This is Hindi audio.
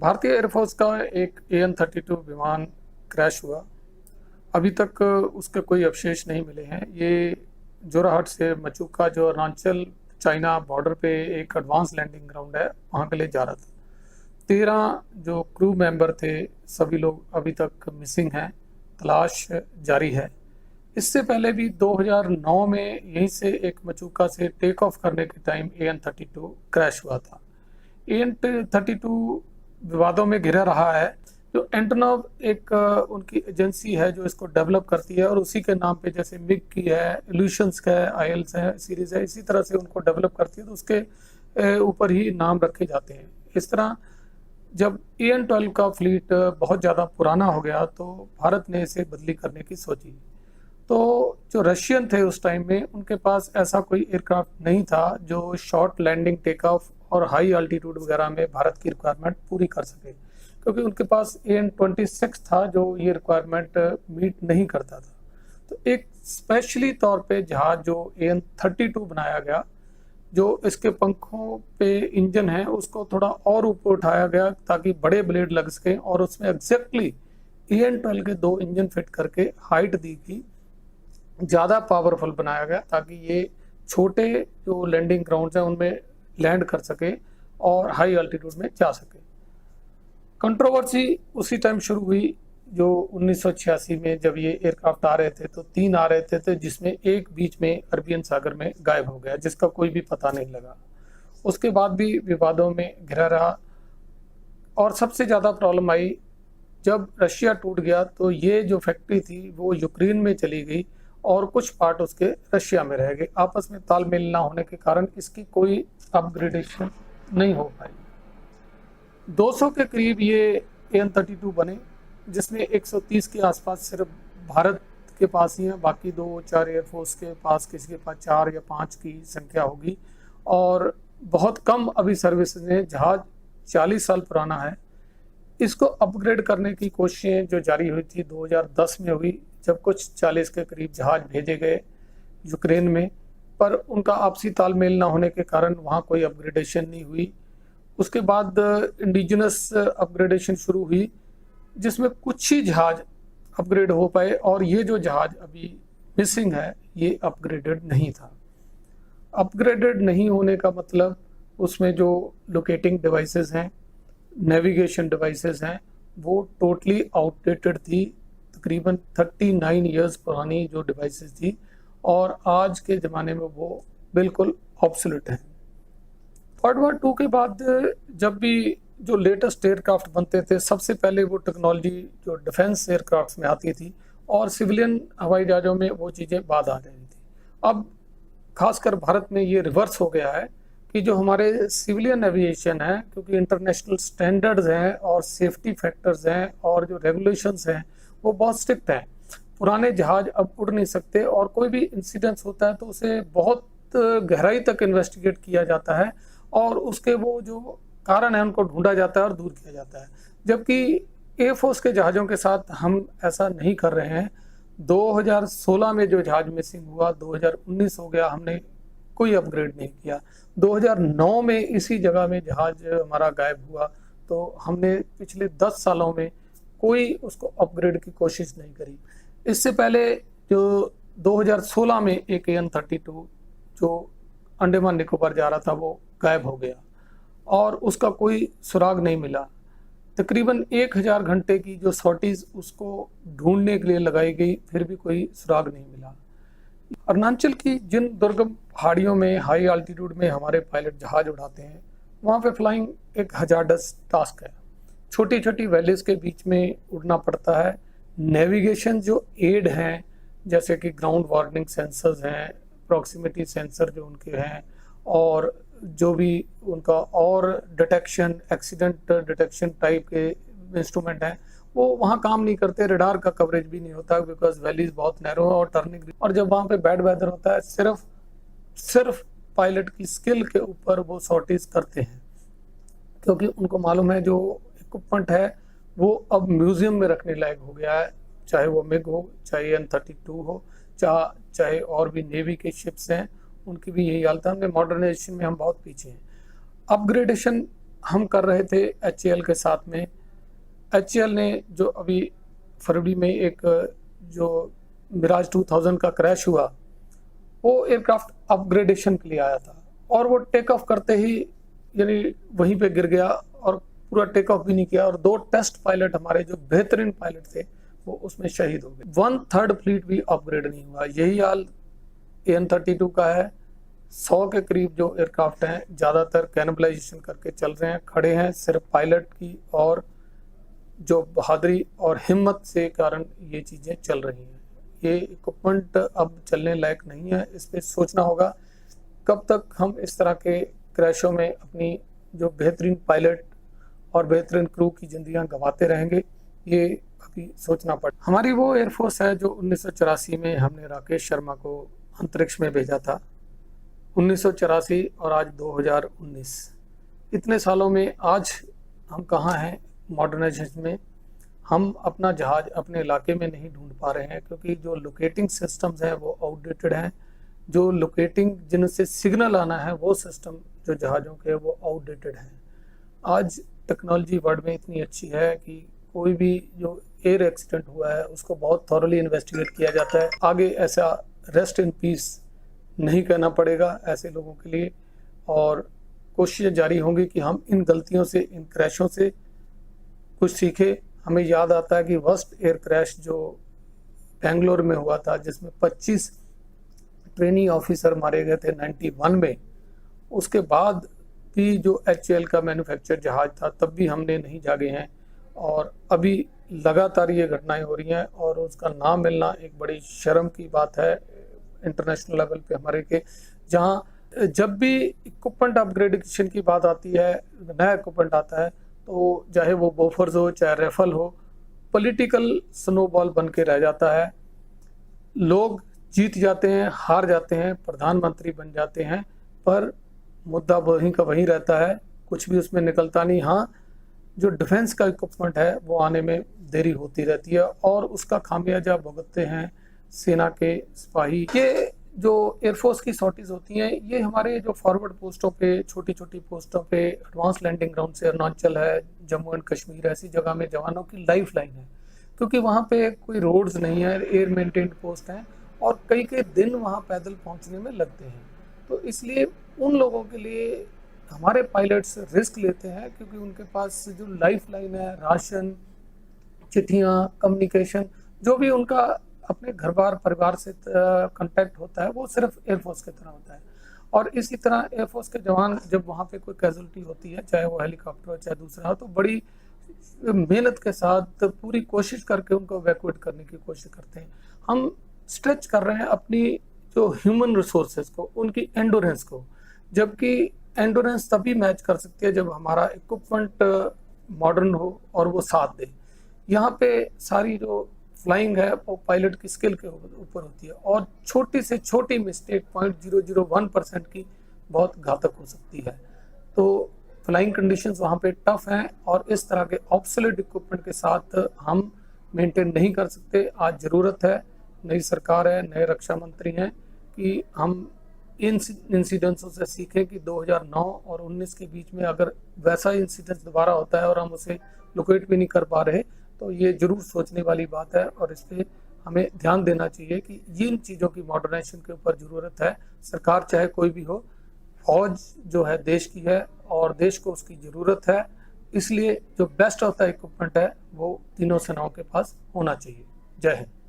भारतीय एयरफोर्स का एक AN-32 विमान क्रैश हुआ। अभी तक उसके कोई अवशेष नहीं मिले हैं। ये जोरहाट से मचूका, जो अरुणाचल चाइना बॉर्डर पे एक एडवांस लैंडिंग ग्राउंड है, वहाँ के लिए जा रहा था। 13 जो क्रू मेंबर थे, सभी लोग अभी तक मिसिंग हैं, तलाश जारी है। इससे पहले भी 2009 में यहीं से एक मचूका से टेक ऑफ करने के टाइम AN-32 क्रैश हुआ था। AN-32 विवादों में घिरा रहा है। जो एंटोनोव एक उनकी एजेंसी है जो इसको डेवलप करती है, और उसी के नाम पे जैसे मिग की है, इल्यूशंस का है, आईएल्स है, सीरीज है, इसी तरह से उनको डेवलप करती है, तो उसके ऊपर ही नाम रखे जाते हैं। इस तरह जब AN-12 का फ्लीट बहुत ज़्यादा पुराना हो गया तो भारत ने इसे बदली करने की सोची। तो जो रशियन थे उस टाइम में, उनके पास ऐसा कोई एयरक्राफ्ट नहीं था जो शॉर्ट लैंडिंग, टेक ऑफ और हाई अल्टीट्यूड वगैरह में भारत की रिक्वायरमेंट पूरी कर सके, क्योंकि उनके पास AN-26 था जो ये रिक्वायरमेंट मीट नहीं करता था। तो एक स्पेशली तौर पे जहाज जो AN-32 बनाया गया, जो इसके पंखों पे इंजन है उसको थोड़ा और ऊपर उठाया गया ताकि बड़े ब्लेड लग सके, और उसमें एग्जैक्टली AN-12 के 2 इंजन फिट करके हाइट दी गई, ज़्यादा पावरफुल बनाया गया ताकि ये छोटे जो लैंडिंग ग्राउंड्स हैं उनमें लैंड कर सके और हाई अल्टीट्यूड में जा सके। कंट्रोवर्सी उसी टाइम शुरू हुई जो 1986 में, जब ये एयरक्राफ्ट आ रहे थे तो 3 आ रहे थे, जिसमें एक बीच में अरबियन सागर में गायब हो गया, जिसका कोई भी पता नहीं लगा। उसके बाद भी विवादों में घिरा रहा, और सबसे ज़्यादा प्रॉब्लम आई जब रशिया टूट गया तो ये जो फैक्ट्री थी वो यूक्रेन में चली गई और कुछ पार्ट उसके रशिया में रह गए। आपस में तालमेल ना होने के कारण इसकी कोई अपग्रेडेशन नहीं हो पाई। 200 के करीब ये AN-32 बने, जिसमें 130 के आसपास सिर्फ भारत के पास ही है, बाकी 2-4 एयरफोर्स के पास, किसी के पास 4 या 5 की संख्या होगी, और बहुत कम अभी सर्विस में। जहाज 40 साल पुराना है। इसको अपग्रेड करने की कोशिशें जो जारी हुई थी 2010 में हुई, जब कुछ 40 के करीब जहाज भेजे गए यूक्रेन में, पर उनका आपसी तालमेल ना होने के कारण वहाँ कोई अपग्रेडेशन नहीं हुई। उसके बाद इंडिजिनस अपग्रेडेशन शुरू हुई, जिसमें कुछ ही जहाज अपग्रेड हो पाए, और ये जो जहाज अभी मिसिंग है ये अपग्रेडेड नहीं था। अपग्रेडेड नहीं होने का मतलब उसमें जो लोकेटिंग डिवाइसेस हैं, नेविगेशन डिवाइसेस हैं, वो टोटली आउटडेटेड थी। तकरीबन 39 इयर्स पुरानी जो डिवाइसेस थी, और आज के ज़माने में वो बिल्कुल ऑब्सोलीट हैं। वर्ल्ड वॉर 2 के बाद जब भी जो लेटेस्ट एयरक्राफ्ट बनते थे, सबसे पहले वो टेक्नोलॉजी जो डिफेंस एयरक्राफ्ट में आती थी, और सिविलियन हवाई जहाज़ों में वो चीज़ें बाद आ रही थी। अब खासकर भारत में ये रिवर्स हो गया है कि जो हमारे सिविलियन एविएशन है, क्योंकि इंटरनेशनल स्टैंडर्ड्स हैं और सेफ्टी फैक्टर्स हैं और जो रेगुलेशंस हैं वो बहुत स्ट्रिक्ट हैं। पुराने जहाज अब उड़ नहीं सकते, और कोई भी इंसिडेंस होता है तो उसे बहुत गहराई तक इन्वेस्टिगेट किया जाता है, और उसके वो जो कारण है उनको ढूंढा जाता है और दूर किया जाता है। जबकि एयरफोर्स के जहाज़ों के साथ हम ऐसा नहीं कर रहे हैं। 2016 में जो जहाज मिसिंग हुआ, 2019 हो गया, हमने कोई अपग्रेड नहीं किया। 2009 में इसी जगह में जहाज हमारा गायब हुआ, तो हमने पिछले 10 सालों में कोई उसको अपग्रेड की कोशिश नहीं करी। इससे पहले जो 2016 में एक AN-32 जो अंडमान निकोबार जा रहा था वो गायब हो गया, और उसका कोई सुराग नहीं मिला। तकरीबन 1000 घंटे की जो सॉर्टीज उसको ढूंढने के लिए लगाई गई, फिर भी कोई सुराग नहीं मिला। अरुणाचल की जिन दुर्गम पहाड़ियों में हाई अल्टीट्यूड में हमारे पायलट जहाज उड़ाते हैं, वहाँ पे फ्लाइंग एक हजार्डस टास्क है। छोटी छोटी वैलीज के बीच में उड़ना पड़ता है। नेविगेशन जो एड हैं, जैसे कि ग्राउंड वार्निंग सेंसर्स हैं, प्रॉक्सिमिटी सेंसर जो उनके हैं, और जो भी उनका और डिटेक्शन, एक्सीडेंट डिटेक्शन टाइप के इंस्ट्रूमेंट हैं, वो वहाँ काम नहीं करते। रडार का कवरेज भी नहीं होता, बिकॉज वैलीज बहुत नैरो है और टर्निंग। और जब वहाँ पे बैड वेदर होता है, सिर्फ पायलट की स्किल के ऊपर वो सॉर्टीज करते हैं, क्योंकि उनको मालूम है जो इक्विपमेंट है वो अब म्यूजियम में रखने लायक हो गया है, चाहे वो मिग हो, चाहे AN-32 हो, चाहे और भी नेवी के शिप्स हैं, उनकी भी यही हालत है। हमने मॉडर्नाइजेशन में हम बहुत पीछे हैं। अपग्रेडेशन हम कर रहे थे HAL के साथ में। HAL ने जो अभी फरवरी में एक जो मिराज 2000 का क्रैश हुआ, वो एयरक्राफ्ट अपग्रेडेशन के लिए आया था और वो टेक ऑफ करते ही यानी वहीं पे गिर गया और पूरा टेक ऑफ भी नहीं किया, और 2 टेस्ट पायलट हमारे जो बेहतरीन पायलट थे वो उसमें शहीद हो गए। 1/3 फ्लीट भी अपग्रेड नहीं हुआ। यही हाल AN-32 का है। 100 के करीब जो एयरक्राफ्ट हैं ज़्यादातर कैनिबलाइजेशन करके चल रहे हैं, खड़े हैं, सिर्फ पायलट की और जो बहादुरी और हिम्मत से कारण ये चीज़ें चल रही हैं। ये इक्विपमेंट अब चलने लायक नहीं है, इस पर सोचना होगा कब तक हम इस तरह के क्रैशों में अपनी जो बेहतरीन पायलट और बेहतरीन क्रू की जिंदगियां गंवाते रहेंगे, ये अभी सोचना पड़ा। हमारी वो एयरफोर्स है जो 1984 में हमने राकेश शर्मा को अंतरिक्ष में भेजा था। 1984 और आज 2019, इतने सालों में आज हम कहाँ हैं मॉडर्नाइजेशन में। हम अपना जहाज अपने इलाके में नहीं ढूंढ पा रहे हैं क्योंकि जो लोकेटिंग सिस्टम्स हैं वो आउटडेटेड हैं। जो लोकेटिंग जिनसे सिग्नल आना है वो सिस्टम जो जहाज़ों के वो आउटडेटेड हैं। आज टेक्नोलॉजी वर्ल्ड में इतनी अच्छी है कि कोई भी जो एयर एक्सीडेंट हुआ है उसको बहुत थॉरली इन्वेस्टिगेट किया जाता है। आगे ऐसा रेस्ट इन पीस नहीं कहना पड़ेगा ऐसे लोगों के लिए, और कोशिशें जारी होंगी कि हम इन गलतियों से, इन क्रैशों से कुछ सीखे। हमें याद आता है कि वर्स्ट एयर क्रैश जो बेंगलोर में हुआ था जिसमें 25 ट्रेनी ऑफिसर मारे गए थे 91 में, उसके बाद भी जो HAL का मैन्युफैक्चर जहाज था तब भी हमने नहीं जागे हैं, और अभी लगातार ये घटनाएं हो रही हैं और उसका नाम मिलना एक बड़ी शर्म की बात है इंटरनेशनल लेवल पे हमारे के। जहां जब भी इक्विपमेंट अपग्रेडेशन की बात आती है, नया इक्विपमेंट आता है, तो चाहे वो बोफर्स हो चाहे राइफल हो, पॉलिटिकल स्नोबॉल बन के रह जाता है। लोग जीत जाते हैं, हार जाते हैं, प्रधानमंत्री बन जाते हैं, पर मुद्दा वहीं का वहीं रहता है, कुछ भी उसमें निकलता नहीं। हाँ, जो डिफेंस का इक्विपमेंट है वो आने में देरी होती रहती है और उसका खामियाजा भुगतते हैं सेना के सिपाही। ये जो एयरफोर्स की सॉर्टीज होती हैं ये हमारे जो फॉरवर्ड पोस्टों पे, छोटी छोटी पोस्टों पे, एडवांस लैंडिंग ग्राउंड से अरुणाचल है, जम्मू एंड कश्मीर, ऐसी जगह में जवानों की लाइफ लाइन है, क्योंकि वहाँ पे कोई रोड्स नहीं है, एयर मेंटेन्ड पोस्ट हैं और कई कई दिन वहाँ पैदल पहुँचने में लगते हैं। तो इसलिए उन लोगों के लिए हमारे पायलट्स रिस्क लेते हैं क्योंकि उनके पास जो लाइफ लाइन है, राशन, चिट्ठियाँ, कम्युनिकेशन, जो भी उनका अपने घर बार परिवार से कांटेक्ट होता है वो सिर्फ एयरफोर्स की तरह होता है। और इसी तरह एयरफोर्स के जवान जब वहाँ पे कोई कैजुअलिटी होती है, चाहे वो हेलीकॉप्टर हो चाहे दूसरा हो, तो बड़ी मेहनत के साथ पूरी कोशिश करके उनको इवैक्यूएट करने की कोशिश करते हैं। हम स्ट्रेच कर रहे हैं अपनी जो ह्यूमन रिसोर्सेज को, उनकी एंडोरेंस को, जबकि एंडोरेंस तभी मैच कर सकती है जब हमारा इक्विपमेंट मॉडर्न हो और वो साथ दे। यहाँ पे सारी जो फ्लाइंग है वो पायलट की स्किल के ऊपर होती है और छोटी से छोटी मिस्टेक 0.001% की बहुत घातक हो सकती है। तो फ्लाइंग कंडीशंस वहाँ पे टफ हैं और इस तरह के ऑब्सोलेट इक्विपमेंट के साथ हम मेंटेन नहीं कर सकते। आज ज़रूरत है, नई सरकार है, नए रक्षा मंत्री हैं, कि हम इन इंसिडेंट्सों से सीखें कि 2009 और 19 के बीच में अगर वैसा इंसिडेंट दोबारा होता है और हम उसे लोकेट भी नहीं कर पा रहे, तो ये जरूर सोचने वाली बात है और इस पर हमें ध्यान देना चाहिए कि इन चीज़ों की मॉडर्नाइजेशन के ऊपर ज़रूरत है। सरकार चाहे कोई भी हो, फौज जो है देश की है और देश को उसकी ज़रूरत है, इसलिए जो बेस्ट होता है इक्विपमेंट है वो तीनों सेनाओं के पास होना चाहिए। जय हिंद।